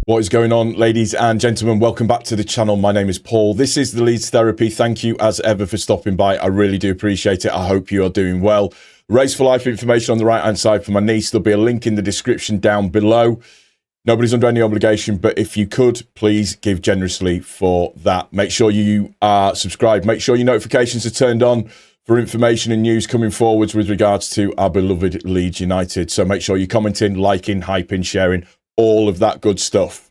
What is going on, ladies and gentlemen? Welcome back to the channel. My name is Paul. This is the Leeds Therapy. Thank you as ever for stopping by. I really do appreciate it. I hope you are doing well. Race for Life information on the right-hand side for my niece. There'll be a link in the description down below. Nobody's under any obligation, but if you could, please give generously for that. Make sure you are subscribed. Make sure your notifications are turned on for information and news coming forwards with regards to our beloved Leeds United. So make sure you're commenting, liking, hyping, sharing, all of that good stuff.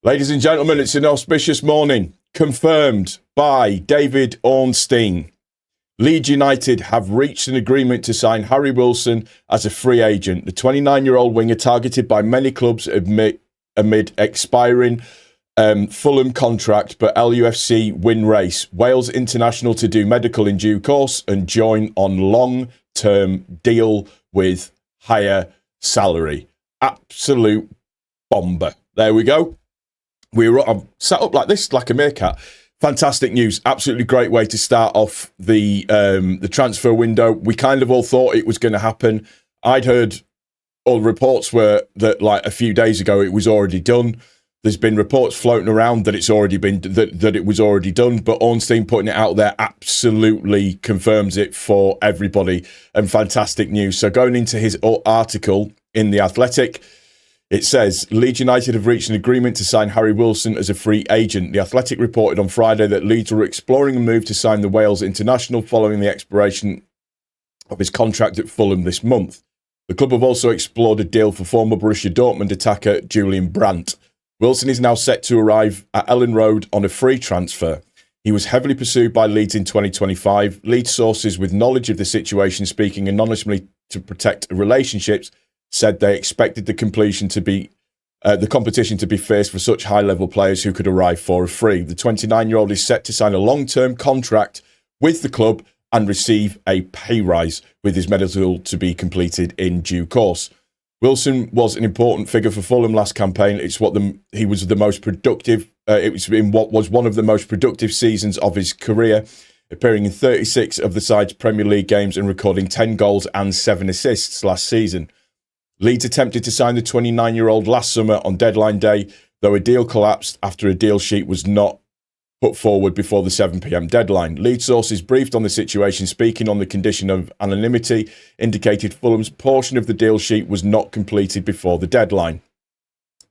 Ladies and gentlemen, it's an auspicious morning. Confirmed by David Ornstein. Leeds United have reached an agreement to sign Harry Wilson as a free agent. The 29-year-old winger targeted by many clubs amid expiring Fulham contract, but LUFC win race. Wales international to do medical in due course and join on long-term deal with higher salary. Absolute bomber. There we go. I'm set up like this, like a meerkat. Fantastic news. Absolutely great way to start off the transfer window. We kind of all thought it was going to happen. I'd heard all the reports were that like a few days ago it was already done. There's been reports floating around that it's already been that it was already done, but Ornstein putting it out there absolutely confirms it for everybody, and fantastic news. So going into his article in The Athletic, it says, Leeds United have reached an agreement to sign Harry Wilson as a free agent. The Athletic reported on Friday that Leeds were exploring a move to sign the Wales international following the expiration of his contract at Fulham this month. The club have also explored a deal for former Borussia Dortmund attacker Julian Brandt. Wilson is now set to arrive at Ellen Road on a free transfer. He was heavily pursued by Leeds in 2025. Leeds sources with knowledge of the situation, speaking anonymously to protect relationships, said they expected the competition to be fierce for such high-level players who could arrive for a free. The 29-year-old is set to sign a long-term contract with the club and receive a pay rise, with his medical to be completed in due course. Wilson was an important figure for Fulham last campaign. He was the most productive. It was in what was one of the most productive seasons of his career, appearing in 36 of the side's Premier League games and recording 10 goals and 7 assists last season. Leeds attempted to sign the 29-year-old last summer on deadline day, though a deal collapsed after a deal sheet was not put forward before the 7 p.m. deadline. Leeds sources briefed on the situation, speaking on the condition of anonymity, indicated Fulham's portion of the deal sheet was not completed before the deadline,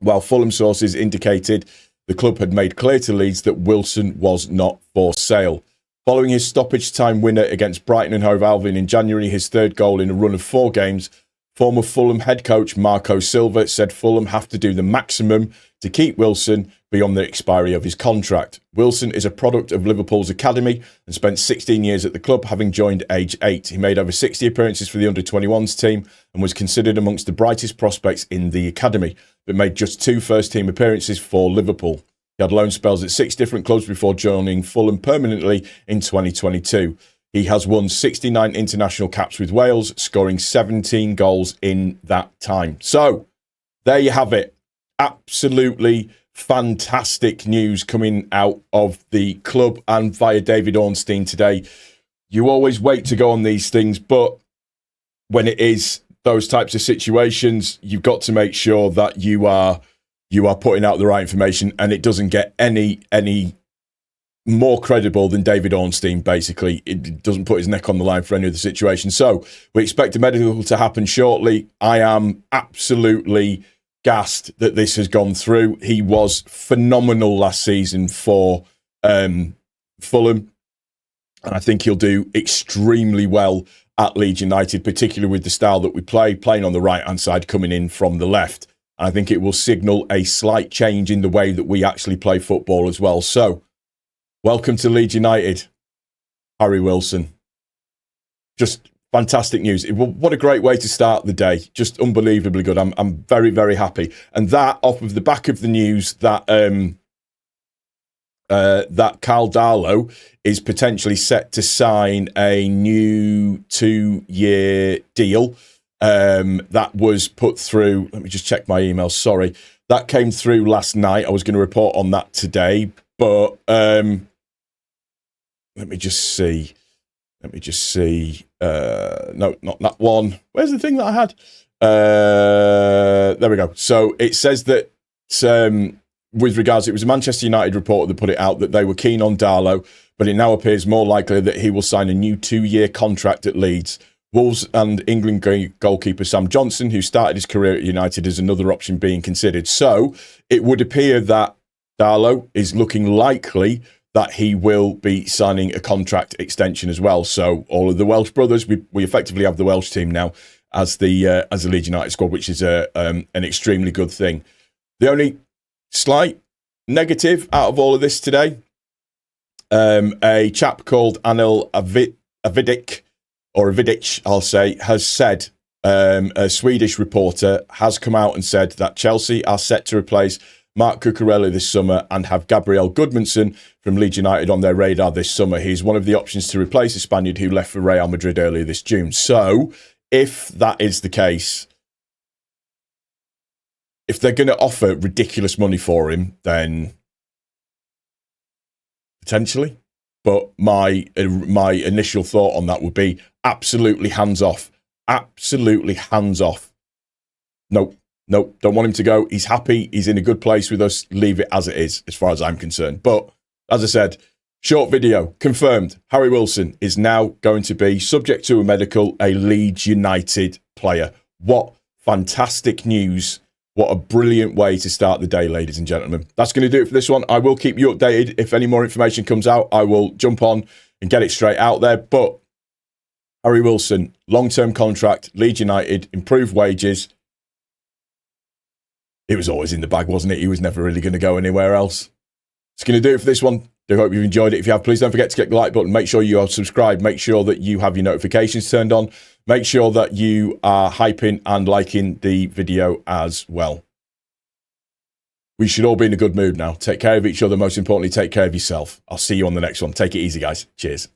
while Fulham sources indicated the club had made clear to Leeds that Wilson was not for sale. Following his stoppage time winner against Brighton and Hove Albion in January, his third goal in a run of 4 games, former Fulham head coach Marco Silva said Fulham have to do the maximum to keep Wilson beyond the expiry of his contract. Wilson is a product of Liverpool's academy and spent 16 years at the club, having joined age 8. He made over 60 appearances for the under-21s team and was considered amongst the brightest prospects in the academy, but made just 2 first-team appearances for Liverpool. He had loan spells at 6 different clubs before joining Fulham permanently in 2022. He has won 69 international caps with Wales, scoring 17 goals in that time. So, there you have it. Absolutely fantastic news coming out of the club and via David Ornstein today. You always wait to go on these things, but when it is those types of situations, you've got to make sure that you are putting out the right information, and it doesn't get any more credible than David Ornstein, basically. It doesn't put his neck on the line for any other situation. So we expect a medical to happen shortly. I am absolutely gassed that this has gone through. He was phenomenal last season for Fulham, and I think he'll do extremely well at Leeds United, particularly with the style that we play, playing on the right-hand side, coming in from the left. And I think it will signal a slight change in the way that we actually play football as well. So, welcome to Leeds United, Harry Wilson. Just fantastic news. What a great way to start the day. Just unbelievably good. I'm very, very happy. And that off of the back of the news that that Carl Darlow is potentially set to sign a new 2-year deal. That was put through. Let me just check my email. Sorry. That came through last night. I was going to report on that today, but let me just see. No, not that one. Where's the thing that I had? There we go. So it says that with regards, it was a Manchester United reporter that put it out that they were keen on Darlow, but it now appears more likely that he will sign a new 2-year contract at Leeds. Wolves and England goalkeeper Sam Johnson, who started his career at United, is another option being considered. So it would appear that Darlow is looking likely that he will be signing a contract extension as well. So all of the Welsh brothers, we effectively have the Welsh team now as the Leeds United squad, which is an extremely good thing. The only slight negative out of all of this today, a chap called Anil Avidic, or Avidic, I'll say, has said, a Swedish reporter has come out and said that Chelsea are set to replace Mark Cucurella this summer and have Gabriel Gudmundsson from Leeds United on their radar this summer. He's one of the options to replace the Spaniard who left for Real Madrid earlier this June. So, if that is the case, if they're going to offer ridiculous money for him, then potentially. But my initial thought on that would be absolutely hands off. Absolutely hands off. Nope, don't want him to go. He's happy. He's in a good place with us. Leave it as it is, as far as I'm concerned. But as I said, short video, confirmed. Harry Wilson is now going to be, subject to a medical, a Leeds United player. What fantastic news. What a brilliant way to start the day, ladies and gentlemen. That's going to do it for this one. I will keep you updated. If any more information comes out, I will jump on and get it straight out there. But Harry Wilson, long-term contract, Leeds United, improved wages. It was always in the bag, wasn't it? He was never really going to go anywhere else. It's going to do it for this one. I hope you've enjoyed it. If you have, please don't forget to click the like button. Make sure you are subscribed. Make sure that you have your notifications turned on. Make sure that you are hyping and liking the video as well. We should all be in a good mood now. Take care of each other. Most importantly, take care of yourself. I'll see you on the next one. Take it easy, guys. Cheers.